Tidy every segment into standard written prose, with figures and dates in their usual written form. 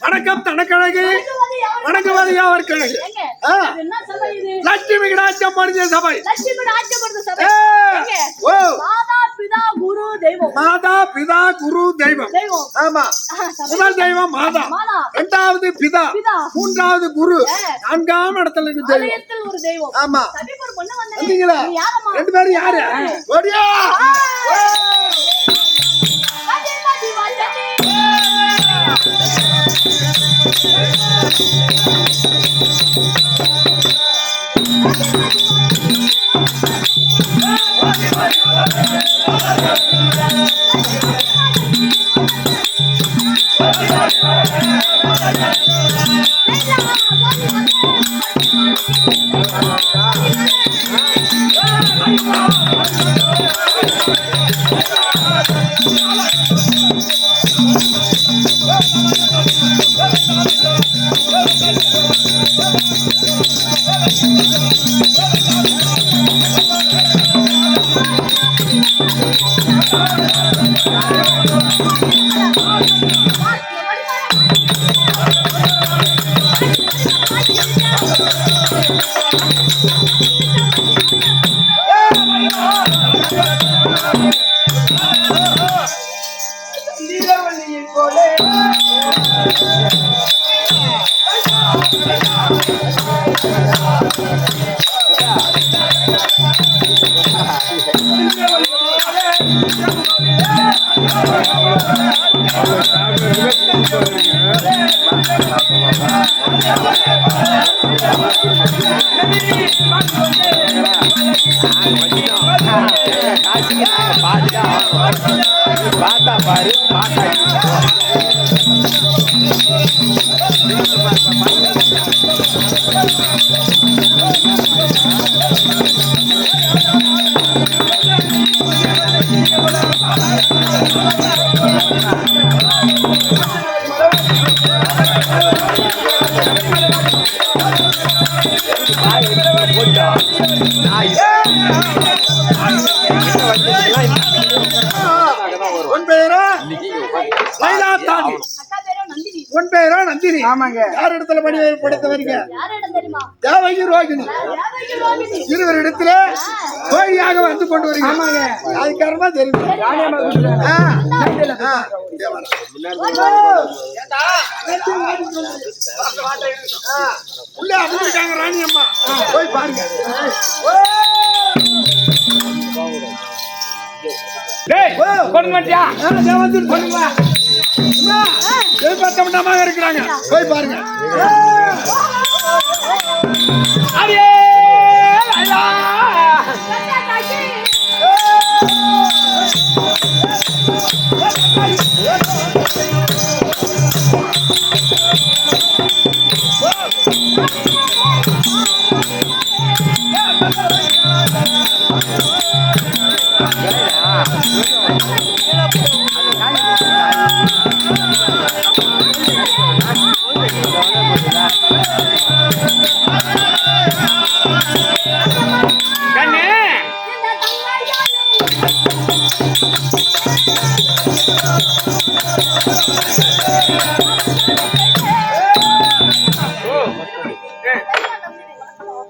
வணக்கம் தனக்கழகு வணக்கம் யாவர் கழகு லட்சுமி கிடாச்சம் மனித சபை மாதா பிதா குரு தெய்வம். ஆமா, முதல் தெய்வம் மாதா, இரண்டாவது பிதா, மூன்றாவது குரு, நான்காம் இடத்துல ஒரு தெய்வம். ஆமா, வந்தீங்களா? ரெண்டு பேரும் யாரு? ஓடியா பாத்தா பாரு பாத்தா உன் பெயரா லைலா தானி. உன் பெயரா நந்தினி. ஆமாங்க. யார் இடத்துல படுத்த வரீங்க? தேவகி ரோகிணி. இருவர் இடத்துல கோழியாக வந்து கொண்டு வரீங்க. ஆமாங்க. அதுக்காரமா தெரியும். உள்ள அமர்ந்திருக்காங்க ராணி அம்மா. போய் பாருங்க. இருக்கிறாங்க போய் பாருங்க.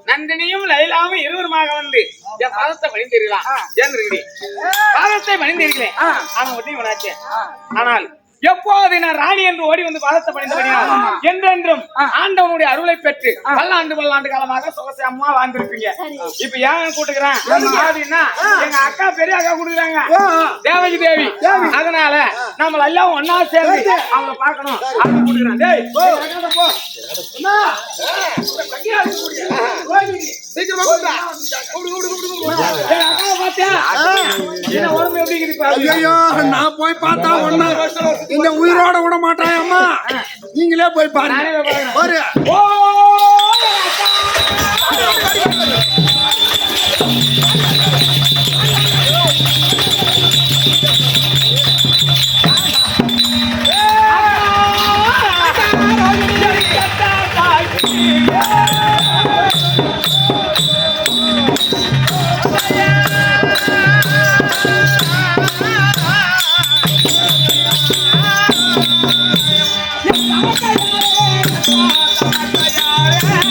நந்தினியும் லைலாவும் இருவருமாக வந்து என் பாதத்தை பணிந்தீர்களா? பாதத்தை பணிந்தீர்களே, அவன் ஒட்டி வனாச்சே. ஆனால் எப்போது நான் ராணி என்று ஓடி வந்து பாதத்தை பணிந்தபடினால் என்றென்றும் ஆண்டவனுடைய அருளை பெற்று பல்லாண்டு காலமாக சொகசை அம்மா வாழ்ந்திருப்பீங்க. இப்ப ஏன் கூட்டுக்கிறேன் அப்படின்னா, எங்க அக்கா பெரிய அக்கா கூட்டுக்கிறாங்க தேவகி தேவி. அதனால நம்மள எல்லாம் ஒன்னா சேர்ந்து அவங்கள பாக்கணும் அப்படின்னு கூட்டுக்கிறேன். டேய் போ சீக்கிரமா கூப்பிடா. உடம்பு எப்படி இருக்கு? ஐயோ நான் போய் பார்த்தா ஒண்ணு இந்த உயிரோட விட மாட்டான் அம்மா. நீங்களே போய் பாருங்க. பாரு. Yeah.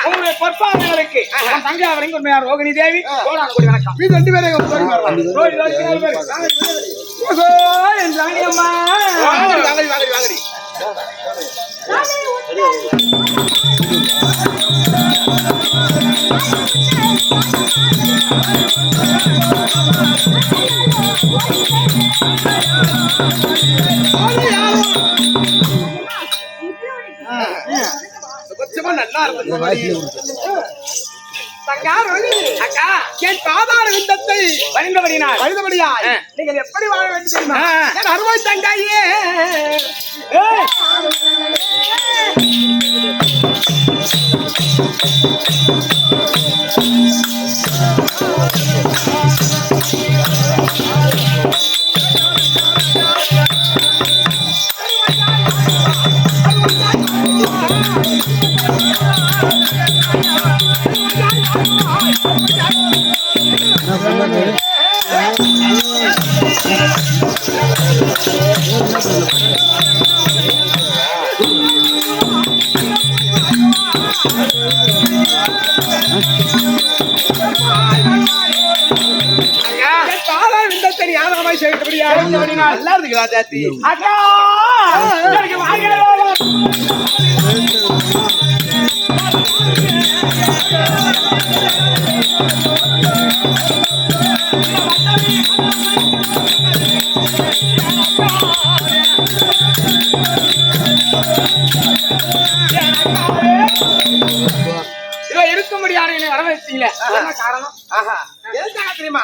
உங்களுடைய பொற்பாதங்களுக்கு தங்கை அவரையும் உண்மையார் ரோகிணி தேவி கோடான கோடி வணக்கம். மீது 2 பேரை என் ராணியம்மா வாங்கடி நல்லா அக்கா என் பாதாள விந்தத்தை வழிந்தபடியா நீங்கள் எப்படி வாழ வேண்டும் தெரியுமா? என் அருமை தங்காயே நல்லா இருக்குதா ஜாத்தி? அக்கா இருக்க முடியாது என்னை வரவேற்றீங்களே என்ன காரணம்? எதுக்காக தெரியுமா?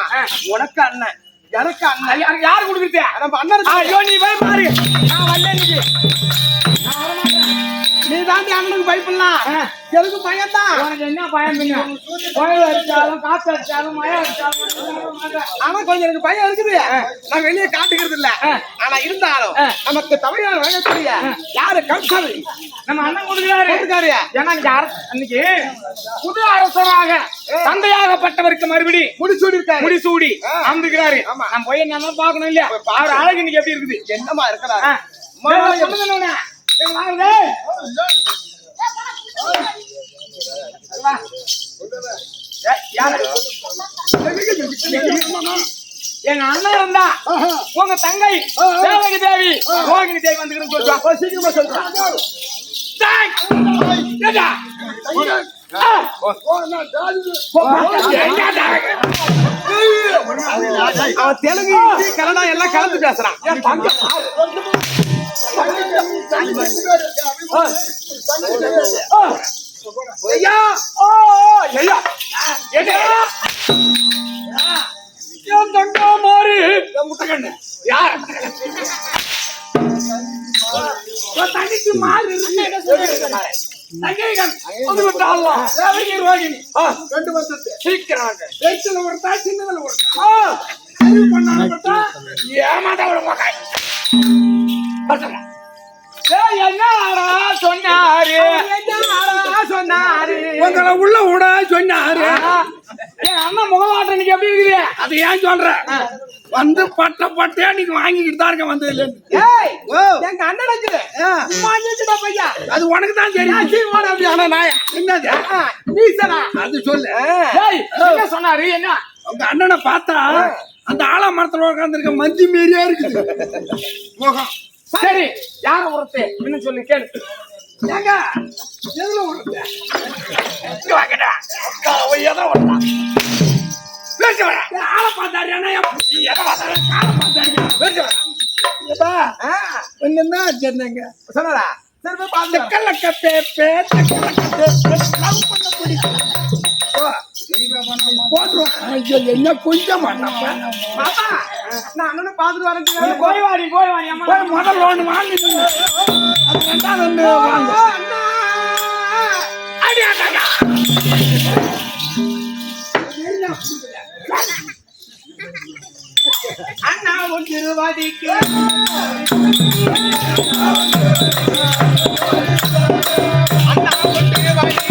உனக்கு அண்ணன் எனக்கு அண்ணன். யாரு கொடுக்குறது? நம்ம அண்ணன். ஐயோ நீ போய் பாரு, நான் வரல இன்னைக்கு. நீ தாண்டி அண்ணனுக்கு பயப்படலாம். எதுக்கு பயம் தான்? உனக்கு என்ன பயம்? புயல் அடிச்சாலும் காத்து அடிச்சாலும் மழை அடிச்சாலும் ஆனா கொஞ்சம் எனக்கு பயம் இருக்குது. நான் வெளியே காட்டுக்கிறது இல்ல. ஆனா இருந்தாலும் நமக்கு தமிழ்நாடு வழங்கக்கூடிய யாரு கம்சன் நம்ம அண்ணன் கொடுக்கிறாரு. ஏன்னா அன்னைக்கு புது அரசராக தந்தையாகப்பட்டவருக்கு மறுபடி முடிசூடி அமுதுகிறாரு. நம்ம போய் என்ன பாக்கணும் இல்லையா? அவர் அழகு இன்னைக்கு எப்படி இருக்குது? என்னமா இருக்கிறாரு? எங்க அண்ணன் இருந்தா உங்க தங்கை தேவகி தேவி ரோகிணி தேவி வந்துக்கிறேன்னு சொல்லுவா. சீக்கிரமா சொல்றேன். அவன் தெலுங்கு கன்னடா எல்லாம் கலந்து பேசுறான். ஐயா ஐயா என் தங்கா மாறி முட்டக்கண்ணு யார் தனிக்கு மாறி தங்கைகள் வந்து விட்டாலாம். தேவகி ரோகிணி 2 வருஷத்து சீக்கிரம் பேச்சுல ஒருத்தா சின்னதுல ஒருத்தா ஏமாத ஒரு மகாய் என்னடா சொன்னாரு உங்களை உள்ள விட சொன்னாரு. என் அண்ணன் முகவாட்டம் இன்னைக்கு எப்படி இருக்குது? அது ஏன் சொல்ற? வந்து பட்டையா நீங்க வாங்கிக்கிட்டு தான் இருக்க வந்ததுல எங்க அண்ணனுக்கு பையா அது உனக்கு தான் தெரியும். ஆனா நான் என்னது அது சொல்லு. என்ன சொன்னாரு? என்ன உங்க அண்ணனை பார்த்தா அந்த ஆலமரத்துல உட்காந்துருக்க மஞ்சி மாரியே இருக்குது முகம். சரி யார உரத்து இன்னும் சொல்லு கேளு. ஏங்க எதுல உரத்து? ஆளை பார்த்தாரு என்னங்க சொன்னடா? என்ன கொஞ்சம் அண்ணனும் பாத்துட்டு வரேன். போய் வாடி முதல் ஒண்ணு வாங்கி அது 2வது ஒண்ணு வாங்க. அண்ணா உன் திருவாதிக்கு அண்ணா உன் திருவாதிக்கு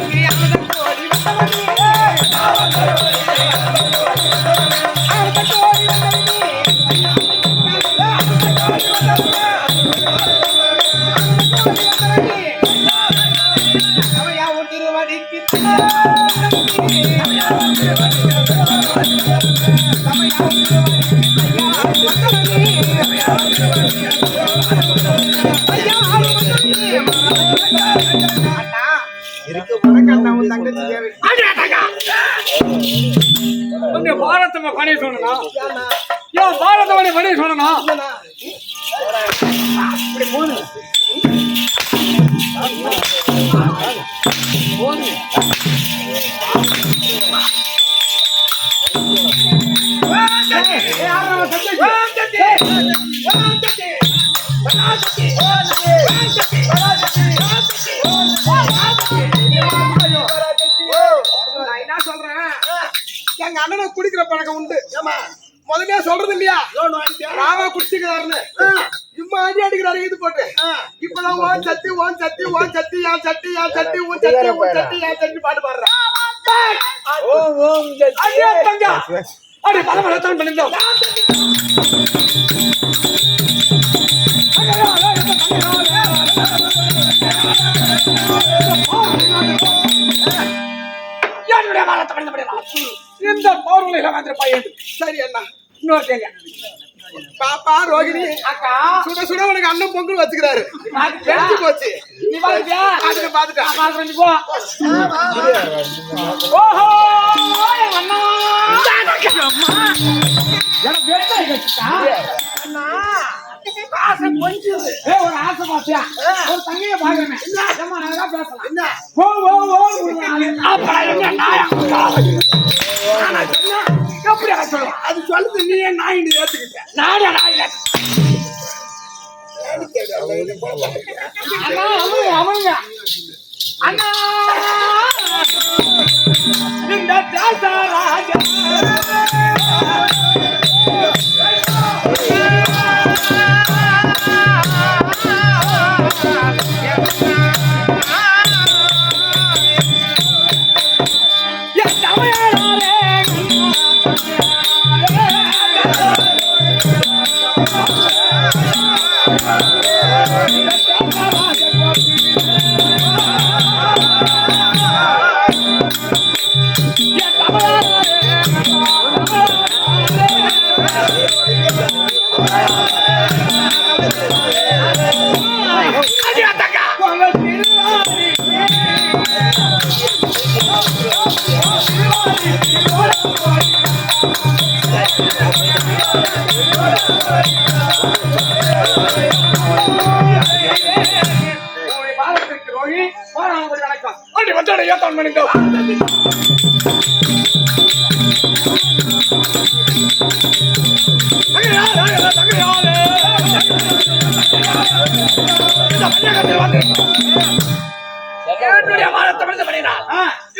கொஞ்சம் பாரத்தம்மா பணி சொல்லணும். ஏன் பாரத்தமணி பணி சொல்லணும்? இப்படி போடு. எங்க அண்ணனை குடிக்கிற பழக்கம் உண்டு. முதல்ல சொல்றது இல்லையா ராவா குடிச்சுக்கிறாருன்னு இம்மா அடி அடிக்கிறாரு இது போட்டு. இப்பதான் ஓன் சத்தி ஓன் சத்தி ஓன் சத்தி யான் சட்டி யான் சட்டி ஊன் சட்டி ஊன் சட்டி யான் சட்டி பாட்டு பாடுறேன். அப்படி பல பலத்தான் பண்ணிருந்தோம். என்னுடைய வாழத்தை பண்ண இந்த பௌர்ணமியில வந்து பையன். சரி அண்ணா இன்னொருத்தங்க பாப்பா ரோகிணி அக்கா சுட சுட உனக்கு அண்ணன் பொங்கல் வச்சுக்கிறாரு. தெரிஞ்சு போச்சு. நீ பாத்துட்டியா? பாத்துட்டேன். பாத்துட்டு போ. ஓஹோ அண்ணா எனக்கு வெட்ட கேட்டா அண்ணா ஆசை கொஞ்சம் ஒரு ஆசை பாத்தியா ஒரு தங்கைய பாக்குறேன். அம்மா நல்லா பேசலாம். என்ன ஓ ஓ ஓ அப்பா என்ன நாயா எப்படி சொல்லுவா? அது சொல்லுது நீ ஏன் நாய் ஏத்துக்கிட்ட? நானே நாய் அண்ணா அவங்க அண்ணா இந்த ராஜா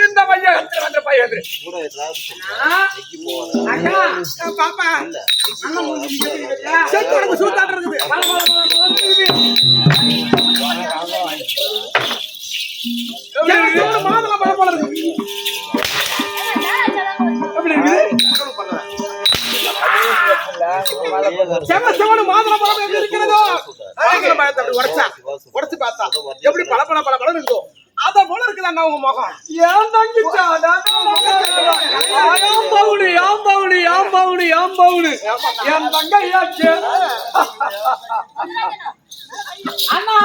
இந்த பையன் வந்த பையன் பாப்பா சூத்தாட்டு இருக்குது. மாதள பழம் போல இருக்கு. செம்ம மாதள பழம் எப்படி இருக்கிறதோ மாதள பழத்தை அப்படி உடைச்சு பார்த்தா எப்படி பல பல பல பழம் இருக்கோ அத போல இருக்குதாண்ணா உங்க முகம். ஏன் தங்கிச்சா என் தங்கையாச்சு அண்ணா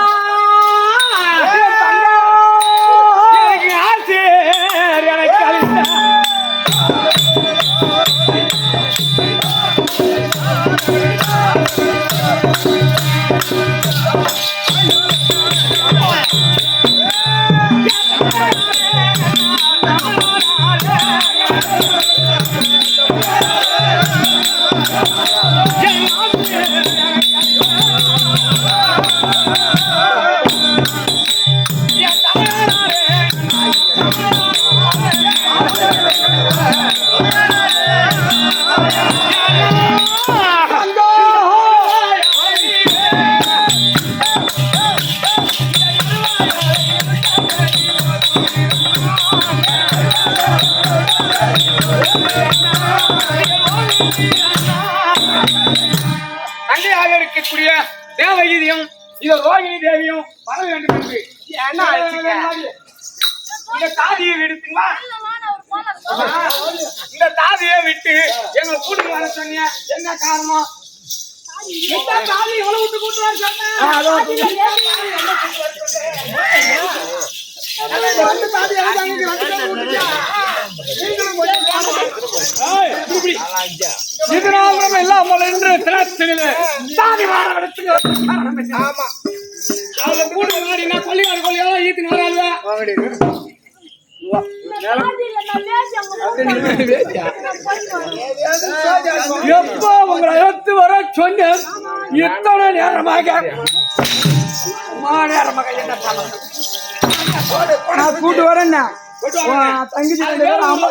எனக்கு ஆசை எனக்கு அழித்த தங்கையாக இருக்கக்கூடிய தேவகீதியும் இது ரோகிணி தேவியும் வர வேண்டும் என்று என்ன இந்த தாதியை விடுத்துங்களா? இந்த தாதியை விட்டு எங்களை கூட்டிட்டு வர சொன்னீங்க, என்ன காரணம்? இந்த தாதி எவ்வளவு விட்டு கூட்டு வர சொன்னேன்? இதனால் நம்ம எல்லாம் என்று தாதி வார ஆமா அவளை கூட்டு மாடினா கொல்லிவாடு கொல்லியால ஈத்து வராதுவா. எப்போ உங்களை எடுத்து வர சொன்னேன், இத்தனை நேரமாக நேரமாக என்ன நான் கூட்டு வரேன்னா தங்கச்சி அம்மா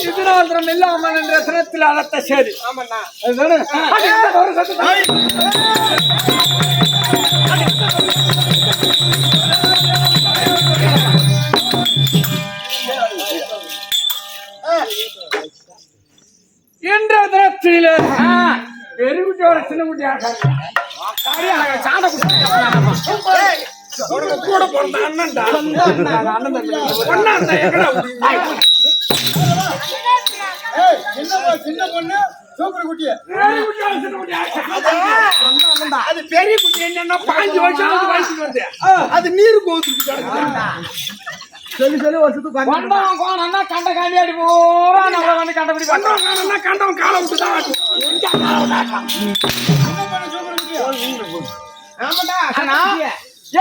இதனால்தான் இல்லாமல் என்ற தினத்தில் அழைத்த சரி. என்ற தினத்திலே பெருகுட்டியோட சின்ன குட்டியாக சாண்ட கூட பிறந்த அண்ணன்டா சின்ன பொண்ணு சூப்பர் குட்டிய அது பெரிய குட்டி என்னன்னா 5 வருஷம் வயசுக்கு வந்து அது நீர் போகுது சொல்லி வருஷத்துக்கு கண்டவன் கோணம்னா கண்ட காண்டியாடி போறா நம்ம வந்து கண்டபடி கண்டவன் கண்டவன் காலை விட்டு தான்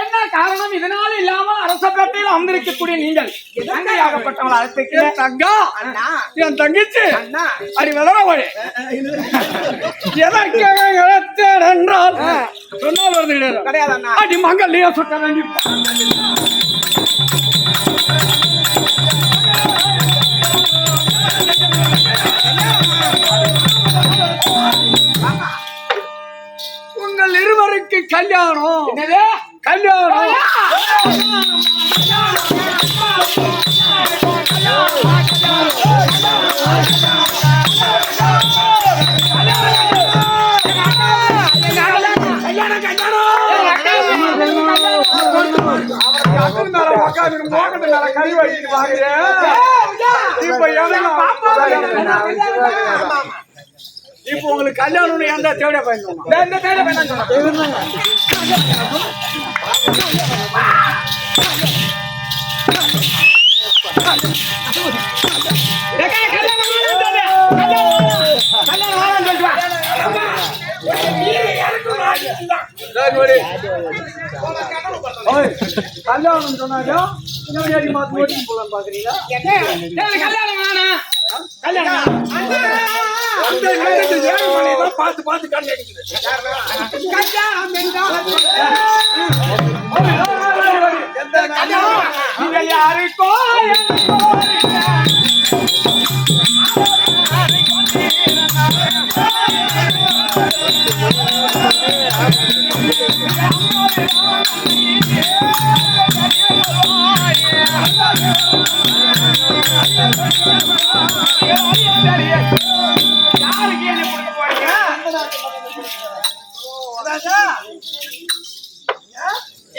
என்ன காரணம்? இதனால இல்லாமல் அரசப்பேட்டையில் அமர்ந்திருக்கக்கூடிய நீங்கள் தங்கையாகப்பட்டவள் அழைத்து தங்கா என் தங்கச்சி அடி வளரவழி எதற்காக இழத்தேன் என்றால் சொன்னால் வருது கிடையாது. அடி மங்கள்லையே சுட்ட வேண்டி உங்கள் இருவருக்கு கல்யாணம். கல்யாணம் கை வழிட்டு வாங்குறேன். இப்ப உங்களுக்கு கல்யாணம் எந்த தேவையா பயன்படும்? கல்யாணம் சொன்னாங்க பாக்குறீங்களா? பார்த்து பார்த்து கண்ணு யாருக்கோ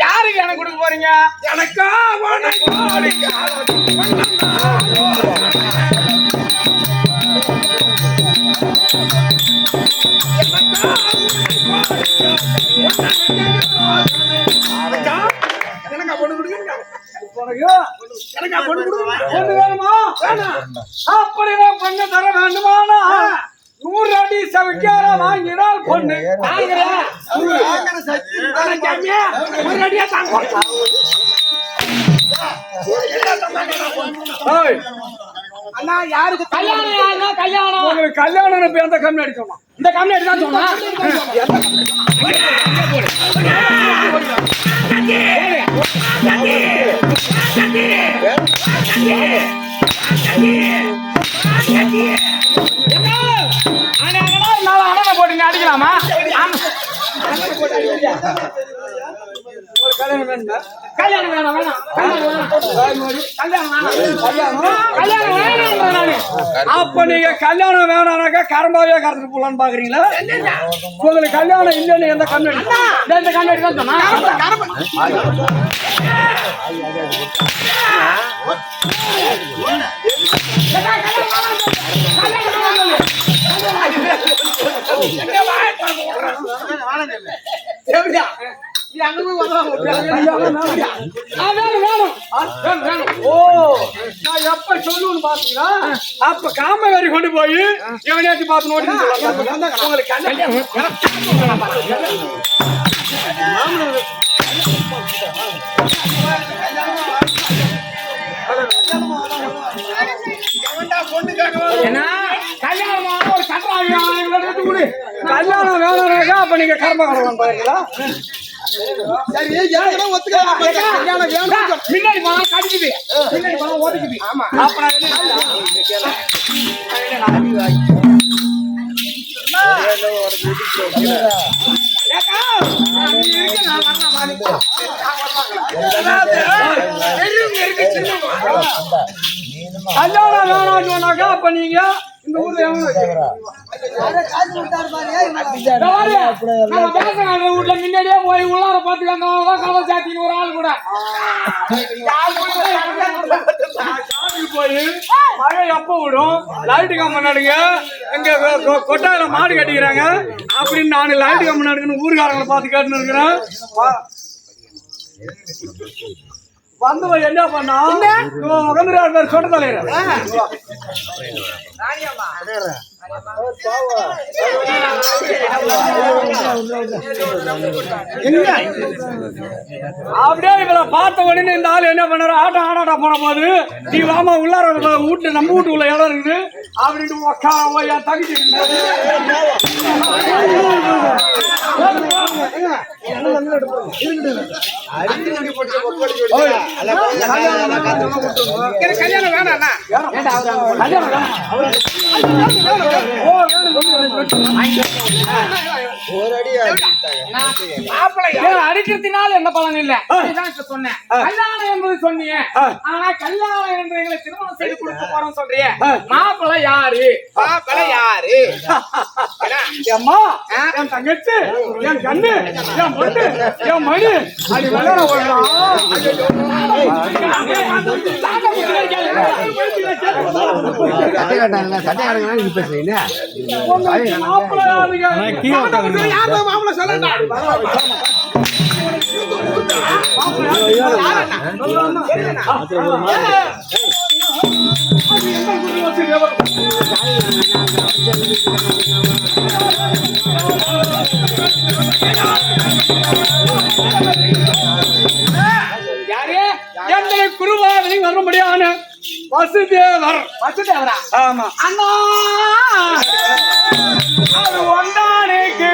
யாருக்கு எனக்கு கொடுக்க போறீங்க? எனக்கா அப்படிதான் பண்ண தர வேண்டுமானா 100 அடி சவிக்கார வாங்கினால் பொண்ணு அண்ணா யாருக்கு கல்யாணம்? கல்யாணம் உங்களுக்கு கல்யாணம் எந்த கம்மி அடிச்சோமா? இந்த கம்மி அடிதான் சொன்னா போட்டு அடிக்கலாமா? கல்யாணம் வேணுமா? கல்யாணம் வேணாம் வேணாம் அப்ப நீங்க கல்யாணம் வேணானாக்கா கரம்பாவே கறந்துட்டு போலான்னு பாக்குறீங்களா? உங்களுக்கு கல்யாணம் இல்லைன்னு எந்த கண்ணாடி இந்த கண்ணாடி தான் சொன்னா நான் எப்ப சொல்லுன்னு பாத்தீங்களா அப்ப காமவேரி கொண்டு போய் எவனையாச்சும் பார்த்து நோட்டி உங்களுக்கு கல்யாணம் வேணாக்கா அப்ப நீங்க கர்ம கடவுள் பாருங்களா? சரி ஏன் ஒத்துக்கலாம் கல்யாணம் வேணும் முன்னாடி போனா கடிக்குது பின்னாடி போனா ஓடிக்குது. ஆமா அப்ப நான் கல்யாணம் வேணாம்னு சொன்னாக்கா அப்ப நீங்க இந்த ஊர்ல வீட்டுல முன்னாடியே போய் உள்ளார பாத்துக்காங்க கதை சாத்தின்னு ஒரு ஆள் கூட போய் மழை எப்ப விடும் லைட்டு கம்பெனி நடுங்க எங்க கொட்டாயில மாடு கட்டிக்கிறாங்க அப்படின்னு நான் லைட்டு கம்பெனி நடுங்கன்னு ஊருக்காரங்களை பார்த்து கேட்டுன்னு இருக்கிறேன். வந்தவன் என்ன பண்ணா உகந்துறாரு பேர் சொட்ட தலைவர் அப்படியே இவளை பார்த்த உடனே இந்த ஆள் என்ன பண்ணாரு ஆட்டம் ஆடாட்டா போன போது நீ வாமா உள்ளார வீட்டு நம்ம வீட்டுக்குள்ள இடம் இருக்குது அப்படின்ட்டு உக்கார என் தங்கச்சி கல்யாணம் வேணாம் அடிக்கிறதுனால என்ன பலன் இல்ல சொன்னேன். கல்யாணம் என்பது சொன்னீங்க, ஆனா கல்யாணம் என்று எங்களை திருமணம் செய்து கொடுக்க போறோம் சொல்றிய மாப்பிள்ளை யாரு? மாப்பிள்ளை யாரு? அம்மா என் தங்கச்சி என் கண்ணு என் பொண்ணு என் மணி அது விளையாட மாப்பிள்ள சொல்லண்டா எங்களை குருவாவதி வரும்படியான வசுதேவர். வசுதேவரா? ஆமா அண்ணா அது ஒன்றானுக்கு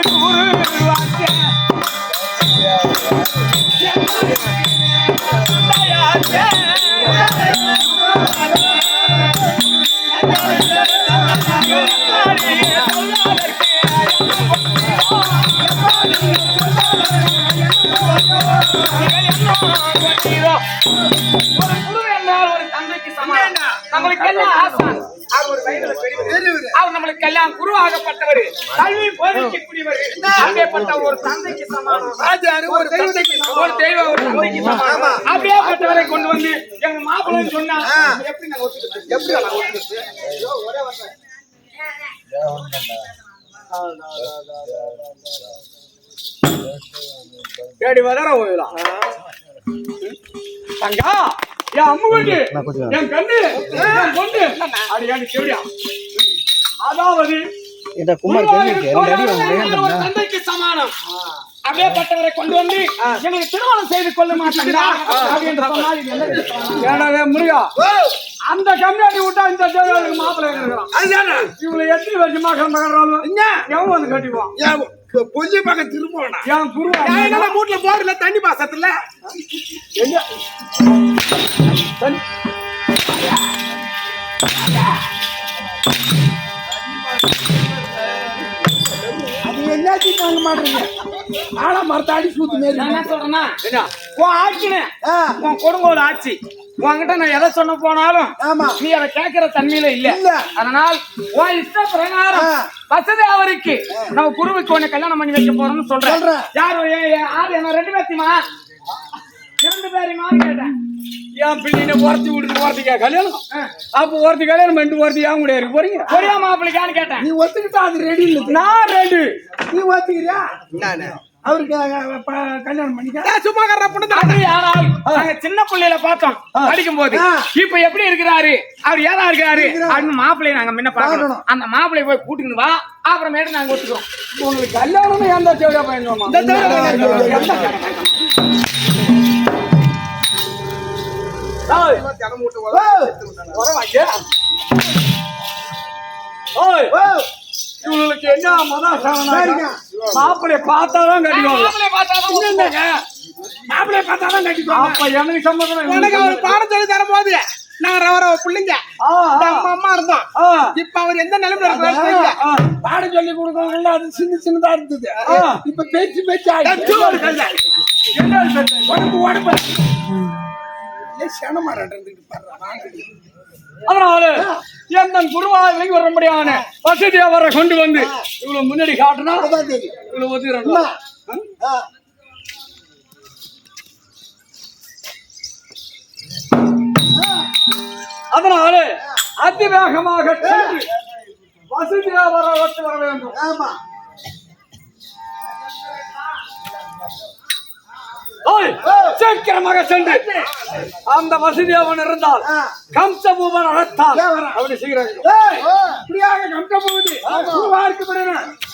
நம்மளுக்கு எல்லாம் குருவாகப்பட்டவர், கல்வி போதிக்கக்கூடியவர், அப்படியேப்பட்ட ஒரு தந்தைக்கு சமானம். ஒரு தெய்வம் ஒரு தந்தைக்கு சமானம். அப்படியேப்பட்டவரை கொண்டு வந்து எங்க மாப்பிள்ளை சொன்னா எப்படி நான் ஒத்துக்கிறது? எப்படி நான் ஒத்துக்கிறது? தேடி வர போயிடலாம். தங்கா என் அம்முகுட்டி என் கண்ணு என் பொண்ணு அடி கேடியா. அதாவது தந்தைக்கு சமானம். அப்படியேப்பட்டவரை கொண்டு வந்து எங்களுக்கு திருமணம் செய்து கொள்ள மாட்டீங்களா அப்படின்ற ஏடாவே முருகா அந்த கம்மியாட்டி விட்டா இந்த தேவையாளுக்கு மாப்பிள்ளை இருக்கிறான். இவங்களை எத்தனை வருஷமா கண்டாலும் எவன் வந்து கட்டிக்குவான்? பொஞ்சு பக்கம் திரும்ப என் குருவா வீட்டுல போறதுல தண்ணி பாசத்துல அது எல்லாத்தையும் தாங்க மாட்டீங்க. ஆனா மரத்தாடி சூத்து மாரி என்ன சொல்றேன்னா ஆட்சினேன் கொடுங்கோல் ஆட்சி உன்கிட்ட நான் எதை சொன்ன போனாலும் ஆமா. நீ அதை கேட்கிற தன்மையில இல்ல இல்ல. அதனால் உன் இஷ்ட பிரகாரம் வசதி அவருக்கு நம்ம குருவுக்கு உன்னை கல்யாணம் பண்ணி வைக்க போறோம்னு சொல்றேன். சொல்றேன். யாரு என்ன 2 பேர்த்தியுமா 2 பேரையுமா கேட்டேன். என் பிள்ளைங்க ஒருத்தி விடுத்து ஒருத்திக்கா கல்யாணம் அப்ப ஒருத்தி கல்யாணம் பண்ணிட்டு ஒருத்தி ஏன் கூட இருக்கு போறீங்க கொரியா மாப்பிள்ளைக்கான்னு கேட்டேன். நீ ஒத்துக்கிட்டா அது ரெடி இல்ல. நான் ரெண்டு நீ ஒத்துக்கிறியா? அவருக்கு கல்யாணம் பண்ணிக்க சும்மா அப்படி ஆனால் நாங்க சின்ன பிள்ளையில பார்த்தோம் படிக்கும் போது. இப்ப எப்படி இருக்கிறாரு அவர் ஏதா இருக்கிறாரு அப்படின்னு மாப்பிள்ளைய நாங்க முன்ன பாக்கணும். அந்த மாப்பிள்ளைய போய் கூட்டிட்டு வா அப்புறமேட்டு நாங்க ஒத்துக்கிறோம். உங்களுக்கு கல்யாணம் எந்த சேவையா பயன்படுமா இவங்களுக்கு என்ன மாப்பிள்ளைய பார்த்தாதான் கட்டிக்குவாங்க. மாப்பிள்ளைய பார்த்தாதான் கட்டிக்குவாங்க. அப்ப எனக்கு சம்மதம் எனக்கு அவர் பாடம் சொல்லி தரும் போது நான் ரவர பிள்ளைங்க அம்மா இருந்தோம். இப்ப அவர் எந்த நிலைமையில இருக்காரு பாடம் சொல்லி கொடுக்கறதுல அது சின்ன சின்னதா இருந்தது. இப்ப பேச்சு பேச்சு உடம்பு உடம்பு அதனால எந்த குருவாதிலையும் வர முடியாத வசதியா வர கொண்டு வந்து இவ்வளவு முன்னாடி காட்டுனா இவ்வளவு ஒத்துக்கிறோம். அதனால அதிவேகமாக சென்று வசதியா வர வேண்டும். ஆமா சீக்கிரமாக சென்று அந்த வசதியாவன் இருந்தால் கம்சபூமன் அழைத்தால் அப்படி செய்கிறார்கள்.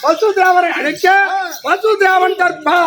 வசுதேவரை அழைக்க வசுதேவன் கற்பா